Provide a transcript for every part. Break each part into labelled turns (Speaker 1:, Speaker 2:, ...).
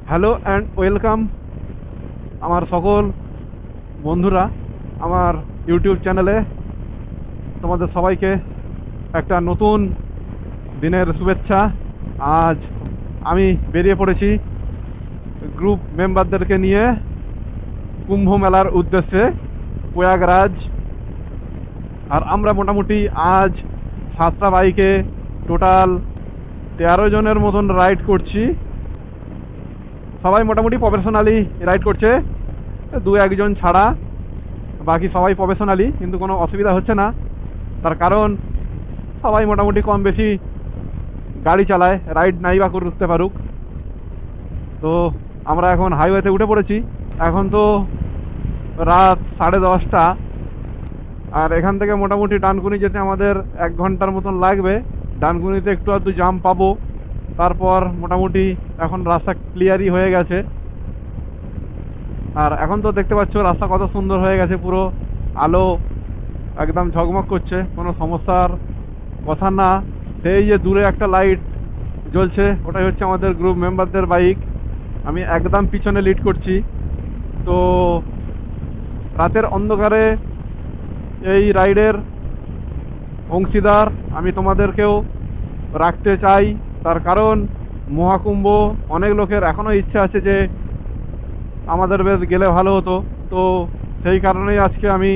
Speaker 1: Hello and welcome আমার সকল বন্ধুরা আমার ইউটিউব চ্যানেলে তোমাদের সবাইকে একটা নতুন দিনের শুভেচ্ছা। আজ আমি বেরিয়ে পড়েছি গ্রুপ মেম্বারদেরকে নিয়ে কুম্ভ মেলার উদ্দেশ্যে প্রয়াগরাজ। আর আমরা মোটামুটি আজ 7টা বাইকে টোটাল 13 জনের মতন রাইড করছি। সবাই মোটামুটি প্রফেশনালি রাইড করছে, দু একজন ছাড়া বাকি সবাই প্রফেশনালি, কিন্তু কোনো অসুবিধা হচ্ছে না। তার কারণ সবাই মোটামুটি কম বেশি গাড়ি চালায়, রাইড নাই বা করতে পারুক। তো আমরা এখন হাইওয়েতে উঠে পড়েছি। এখন তো রাত 10:30, আর এখান থেকে মোটামুটি ডানকুনি যেতে আমাদের 1 ঘন্টার মতন লাগবে। ডানকুনিতে একটু আধটু জাম পাবো, তারপর মোটামুটি এখন রাস্তা ক্লিয়ারই হয়ে গেছে। আর এখন তো দেখতে পাচ্ছ রাস্তা কত সুন্দর হয়ে গেছে, পুরো আলো একদম ঝকমক করছে, কোনো সমস্যার কথা না। সেই যে দূরে একটা লাইট জ্বলছে, ওটাই হচ্ছে আমাদের গ্রুপ মেম্বারদের বাইক। আমি একদম পিছনে লিড করছি। তো রাতের অন্ধকারে এই রাইডের অংশীদার আমি তোমাদেরকেও রাখতে চাই। তার কারণ মহাকুম্ভ অনেক লোকের এখনও ইচ্ছা আছে যে আমাদের বেশ গেলে ভালো হতো। তো সেই কারণেই আজকে আমি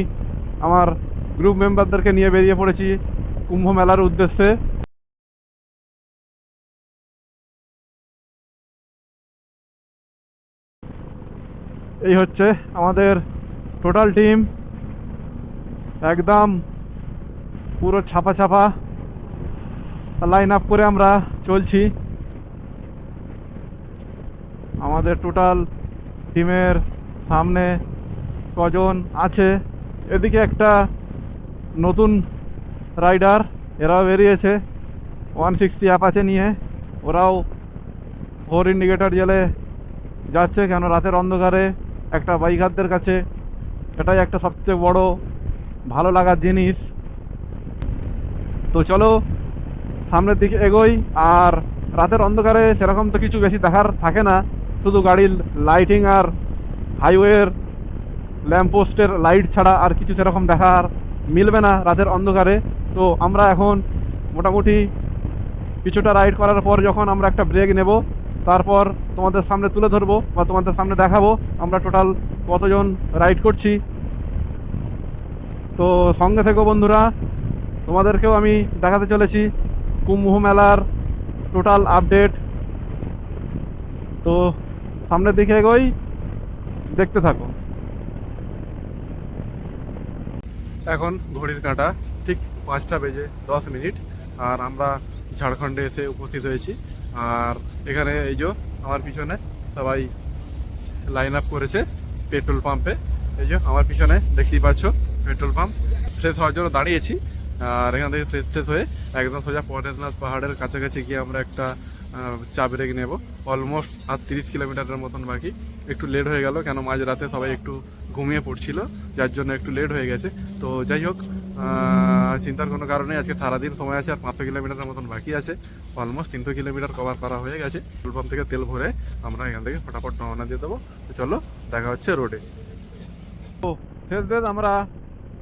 Speaker 1: আমার গ্রুপ মেম্বারদেরকে নিয়ে বেরিয়ে পড়েছি কুম্ভ মেলার উদ্দেশ্যে। এই হচ্ছে আমাদের টোটাল টিম, একদম পুরো ছাপা ছাপা লাইন আপ করে আমরা চলছি। আমাদের টোটাল টিমের সামনে কজন আছে, এদিকে একটা নতুন রাইডার, এরাও বেরিয়েছে 160 অ্যাপাচে নিয়ে। ওরাও 4 ইন্ডিকেটর জ্বেলে যাচ্ছে, কেন রাতের অন্ধকারে একটা বাইকারদের কাছে এটাই একটা সবচেয়ে বড় ভালো লাগার জিনিস। তো চলো সামনের দিকে এগোই। আর রাতের অন্ধকারে সেরকম তো কিছু বেশি দেখার থাকে না, শুধু গাড়ির লাইটিং আর হাইওয়ের ল্যাম্পপোস্টের লাইট ছাড়া আর কিছু সেরকম দেখার মিলবে না রাতের অন্ধকারে। তো আমরা এখন মোটামুটি কিছুটা রাইড করার পর যখন আমরা একটা ব্রেক নেব, তারপর তোমাদের সামনে তুলে ধরবো বা তোমাদের সামনে দেখাবো আমরা টোটাল কতজন রাইড করছি। তো সঙ্গে থেকো বন্ধুরা, তোমাদেরকেও আমি দেখাতে চলেছি কুম্ভ মেলার টোটাল আপডেট। তো সামনের দিকে এগোই, দেখতে থাকো। এখন ঘড়ির কাঁটা ঠিক 5:10 আর আমরা ঝাড়খণ্ডে এসে উপস্থিত হয়েছি। আর এখানে এই যে আমার পিছনে সবাই লাইন আপ করেছে পেট্রোল পাম্পে। এই যে আমার পিছনে দেখতেই পাচ্ছ পেট্রোল পাম্প। ফ্রেশ হওয়ার জন্য দাঁড়িয়েছি, আর এখান থেকে ফ্রেশ হয়ে একদম সোজা পরেশনাথ পাহাড়ের কাছাকাছি গিয়ে আমরা একটা চা ব্রেক নেব। অলমোস্ট আর 30 কিলোমিটারের মতন বাকি। একটু লেট হয়ে গেল, কেন মাঝরাতে সবাই একটু ঘুমিয়ে পড়ছিল, যার জন্য একটু লেট হয়ে গেছে। তো যাই হোক, চিন্তার কোনো কারণে আজকে সারাদিন সময় আছে, আর 500 কিলোমিটারের মতন বাকি আছে। অলমোস্ট 300 কিলোমিটার কভার করা হয়ে গেছে। পেট্রোল পাম্প থেকে তেল ভরে আমরা এখান থেকে ফটাফট রওনা দিয়ে দেবো। তো চলো দেখা হচ্ছে রোডে। তো শেষ বেশ আমরা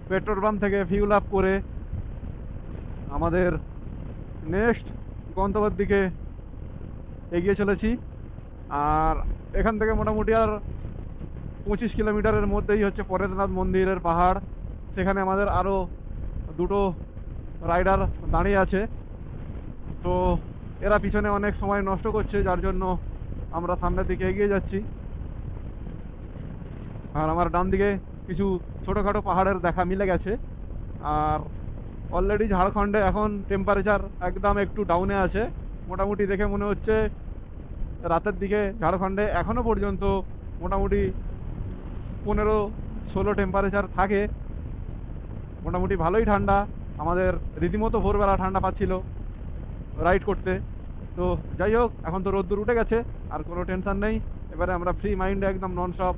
Speaker 1: পেট্রোল পাম্প থেকে ফিউল আপ করে আমাদের নেক্সট গন্তব্যের দিকে এগিয়ে চলেছি। আর এখান থেকে মোটামুটি আর 25 কিলোমিটারের মধ্যেই হচ্ছে পরেশনাথ মন্দিরের পাহাড়। সেখানে আমাদের আরও দুটো রাইডার দাঁড়িয়ে আছে। তো এরা পিছনে অনেক সময় নষ্ট করছে, যার জন্য আমরা সামনের দিকে এগিয়ে যাচ্ছি। আর আমার ডান দিকে কিছু ছোটোখাটো পাহাড়ের দেখা মিলে গেছে। আর অলরেডি ঝাড়খণ্ডে এখন টেম্পারেচার একদম একটু ডাউনে আছে। মোটামুটি দেখে মনে হচ্ছে রাতের দিকে ঝাড়খণ্ডে এখনও পর্যন্ত মোটামুটি 15-16 টেম্পারেচার থাকে। মোটামুটি ভালোই ঠান্ডা, আমাদের রীতিমতো ভোরবেলা ঠান্ডা পাচ্ছিল রাইড করতে। তো যাই হোক, এখন তো রোদ্দুর উঠে গেছে, আর কোনো টেনশান নেই। এবারে আমরা ফ্রি মাইন্ডে একদম ননস্টপ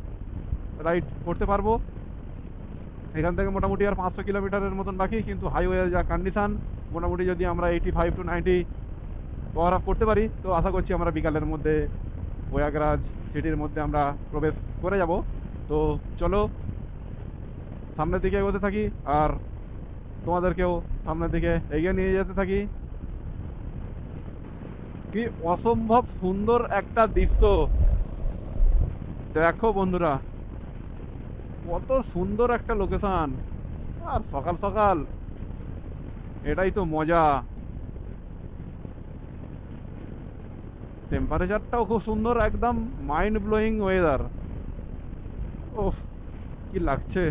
Speaker 1: রাইড করতে পারবো। এখান থেকে মোটামুটি আর 500 কিলোমিটারের মতন বাকি, কিন্তু হাইওয়ের যা কন্ডিশান, মোটামুটি যদি আমরা 85 to 90 পাওয়ার আপ করতে পারি, তো আশা করছি আমরা বিকালের মধ্যে প্রয়াগরাজ সিটির মধ্যে আমরা প্রবেশ করে যাব। তো চলো সামনের দিকে এগোতে থাকি আর তোমাদেরকেও সামনের দিকে এগিয়ে নিয়ে যেতে থাকি। কি অসম্ভব সুন্দর একটা দৃশ্য দেখো বন্ধুরা, কত সুন্দর একটা লোকেশন। আর সকাল সকাল এটাই তো মজা। টেম্পারেচারটাও খুব সুন্দর, একদম মাইন্ড ব্লোয়িং ওয়েদার। ওফ, কি লাগছে।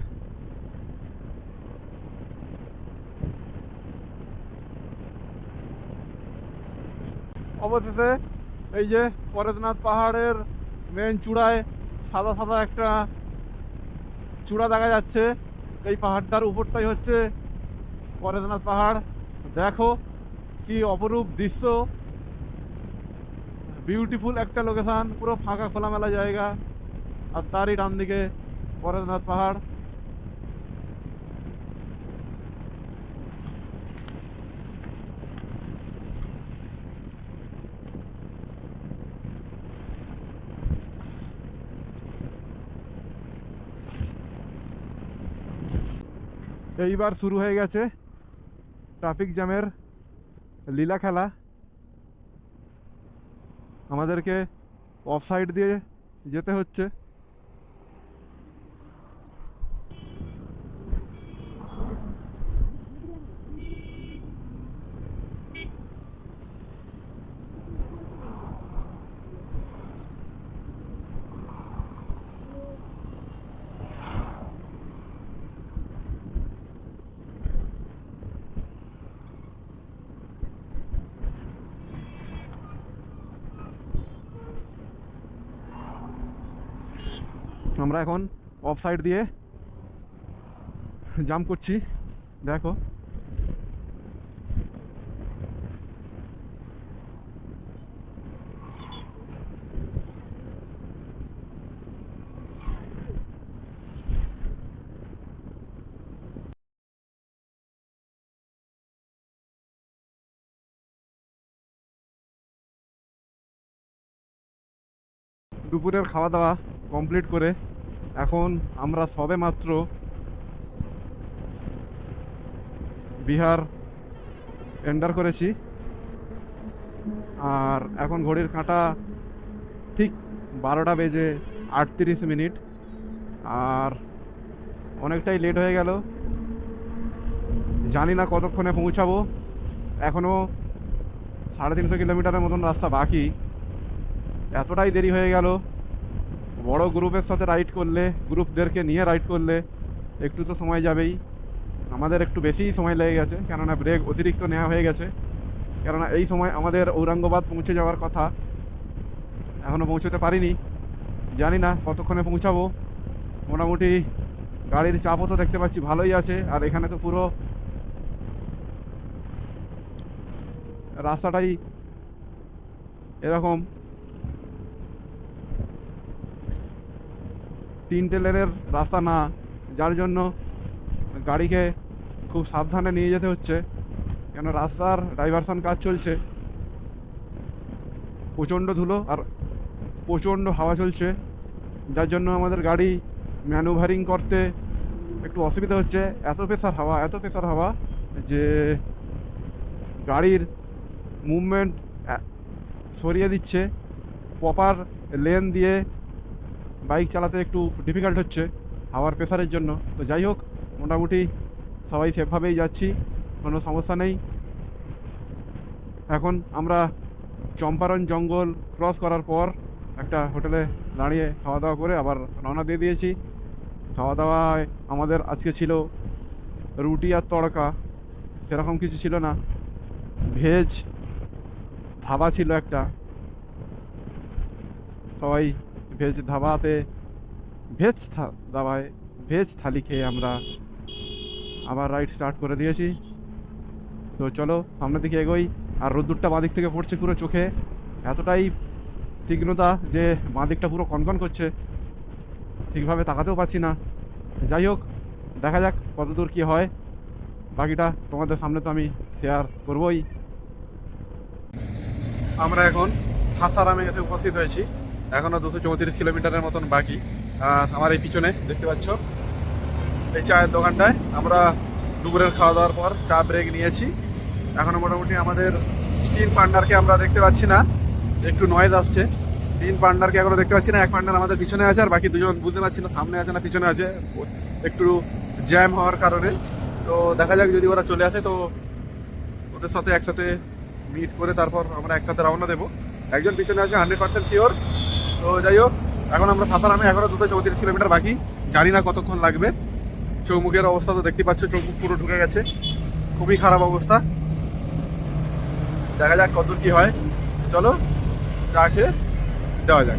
Speaker 1: অবশেষে এই যে পরেশনাথ পাহাড়ের মেন চূড়ায় সাদা সাদা একটা চূড়া দেখা যাচ্ছে। এই পাহাড়টার উপরটাই হচ্ছে পরেশনাথ পাহাড়। দেখো কি অপরূপ দৃশ্য, বিউটিফুল একটা লোকেশন, পুরো ফাঁকা খোলামেলা জায়গা, আর তারই ডান দিকে পরেশনাথ পাহাড়। এইবার শুরু হয়ে গেছে ট্রাফিক জ্যামের লীলা খেলা। আমাদেরকে অফ সাইড দিয়ে যেতে হচ্ছে। আমরা এখন অফ সাইড দিয়ে জাম্প করছি, দেখো। দুপুরের খাওয়া দাওয়া কমপ্লিট করে এখন আমরা সবে মাত্র বিহার এন্টার করেছি। আর এখন ঘড়ির কাঁটা ঠিক 12টা বেজে 38 মিনিট। আর অনেকটাই লেট হয়ে গেল, জানি না কতক্ষণে পৌঁছাবো। এখনও 350 কিলোমিটারের মতন রাস্তা বাকি। এতটাই দেরি হয়ে গেল। বড় গ্রুপের সাথে রাইড করলে, গ্রুপদেরকে নিয়ে রাইড করলে একটু তো সময় যাবেই। আমাদের একটু বেশিই সময় লেগে গেছে, কেননা ব্রেক অতিরিক্ত নেওয়া হয়ে গেছে। কেননা এই সময় আমাদের ঔরঙ্গাবাদ পৌঁছে যাওয়ার কথা, এখনও পৌঁছতে পারিনি। জানি না কতক্ষণে পৌঁছাবো। মোটামুটি গাড়ির চাপও তো দেখতে পাচ্ছি ভালোই আছে। আর এখানে তো পুরো রাস্তাটাই এরকম 3টে লেনের রাস্তা না, যার জন্য গাড়িকে খুব সাবধানে নিয়ে যেতে হচ্ছে। কেন রাস্তার ডাইভারশন কাজ চলছে, প্রচণ্ড ধুলো আর প্রচণ্ড হাওয়া চলছে, যার জন্য আমাদের গাড়ি ম্যানুভারিং করতে একটু অসুবিধা হচ্ছে। এত প্রেসার হাওয়া যে গাড়ির মুভমেন্ট সরিয়ে দিচ্ছে। প্রপার লেন দিয়ে বাইক চালাতে একটু ডিফিকাল্ট হচ্ছে হাওয়ার প্রেসারের জন্য। তো যাই হোক, মোটামুটি সবাই সেফভাবেই যাচ্ছি, কোনো সমস্যা নেই। এখন আমরা চম্পারণ জঙ্গল ক্রস করার পর একটা হোটেলে দাঁড়িয়ে খাওয়া দাওয়া করে আবার রওনা দিয়ে দিয়েছি। খাওয়া দাওয়ায় আমাদের আজকে ছিল রুটি আর তড়কা, সেরকম কিছু ছিল না। ভেজ ধাবা ছিল একটা, সবাই ভেজ ধাবাতে দাবায় ভেজ থালি খেয়ে আমরা আবার রাইড স্টার্ট করে দিয়েছি। তো চলো সামনের দিকে এগোই। আর রোদ্দুরটা বাঁদিক থেকে পড়ছে পুরো চোখে, এতটাই তীক্ষ্ণতা যে বাঁদিকটা পুরো কনকন করছে, ঠিকভাবে তাকাতেও পারছি না। যাই হোক, দেখা যাক কতদূর কী হয়, বাকিটা তোমাদের সামনে তো আমি শেয়ার করবই। আমরা এখন সাসারামে এসে উপস্থিত হয়েছি। এখনও 234 কিলোমিটারের মতন বাকি। আর আমার এই পিছনে দেখতে পাচ্ছ এই চায়ের দোকানটায় আমরা দুপুরের খাওয়া দাওয়ার পর চা ব্রেক নিয়েছি। এখনও মোটামুটি আমাদের 3 পার্টনারকে আমরা দেখতে পাচ্ছি না, একটু নয়েজ আসছে। 3 পার্টনারকে এখনো দেখতে পাচ্ছি না। এক পার্টনার আমাদের পিছনে আছে, আর বাকি দুজন বুঝতে পারছি না সামনে আছে না পিছনে আছে, একটু জ্যাম হওয়ার কারণে। তো দেখা যাক, যদি ওরা চলে আসে তো ওদের সাথে একসাথে মিট করে তারপর আমরা একসাথে রওনা দেবো। একজন পিছনে আছে 100% শিওর। তো যাই হোক, এখন আমরা সাসারামে, এখনও 234 কিলোমিটার বাকি, জানি না কতক্ষণ লাগবে। চৌমুখের অবস্থা তো দেখতে পাচ্ছ, চৌমুখ পুরো ঢুকে গেছে, খুবই খারাপ অবস্থা। দেখা যাক কত কি হয়, চলো চা খেয়ে যাওয়া যাক।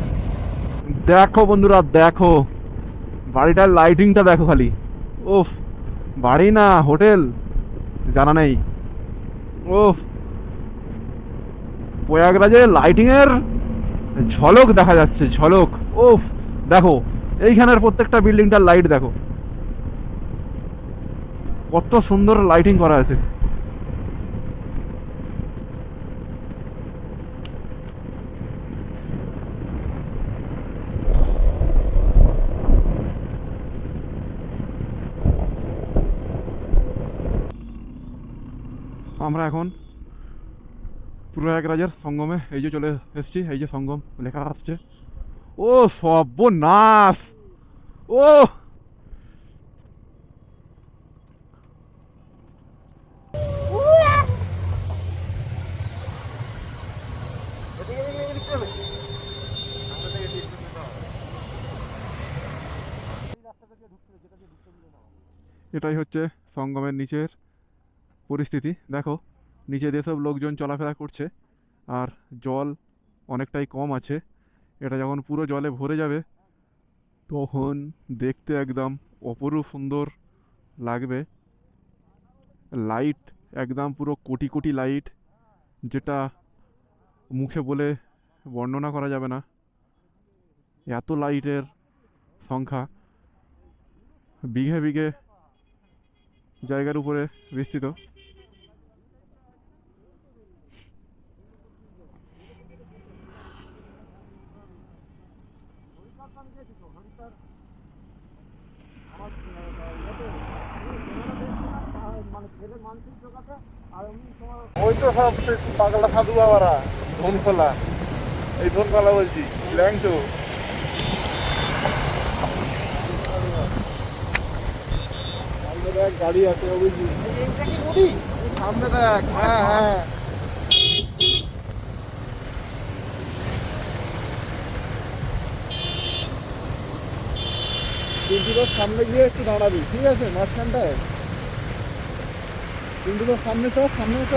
Speaker 1: দেখো বন্ধুরা, দেখো বাড়িটার লাইটিংটা দেখো খালি। ওফ, বাড়ি না হোটেল জানা নেই। ওফ, প্রয়াগরাজে লাইটিং এর ঝলক দেখা যাচ্ছে, ঝলক। ওফ, দেখো এইখানের প্রত্যেকটা বিল্ডিংটার লাইট দেখো, কত সুন্দর লাইটিং করা আছে। আমরা এখন প্রয়াগরাজের সঙ্গমে এই যে চলে এসেছি, এই যে সঙ্গম লেখা আসছে। ও সর্বনাশ! ও এটাই হচ্ছে সঙ্গমের নিচের পরিস্থিতি। দেখো নিচে যেসব লোকজন চলাফেরা করছে, আর জল অনেকটাই কম আছে। এটা যখন পুরো জলে ভরে যাবে তখন দেখতে একদম অপরূপ সুন্দর লাগবে। লাইট একদম পুরো কোটি কোটি লাইট, যেটা মুখে বলে বর্ণনা করা যাবে না। এত লাইটের সংখ্যা বিঘে বিঘে জায়গার উপরে বিস্তৃত। ওই তো সব পাগলা সাধু বাবারা ধনখোলা, এই ধনখোলা বলছি, ল্যাংটো। সামনে দেখ গাড়ি আছে, সামনে দেখ। হ্যাঁ হ্যাঁ, কিন্তু সামনে গিয়ে একটু দাঁড়াবি, ঠিক আছে? মাঝখানটায় কিন্তু সামনে চ, সামনে চ।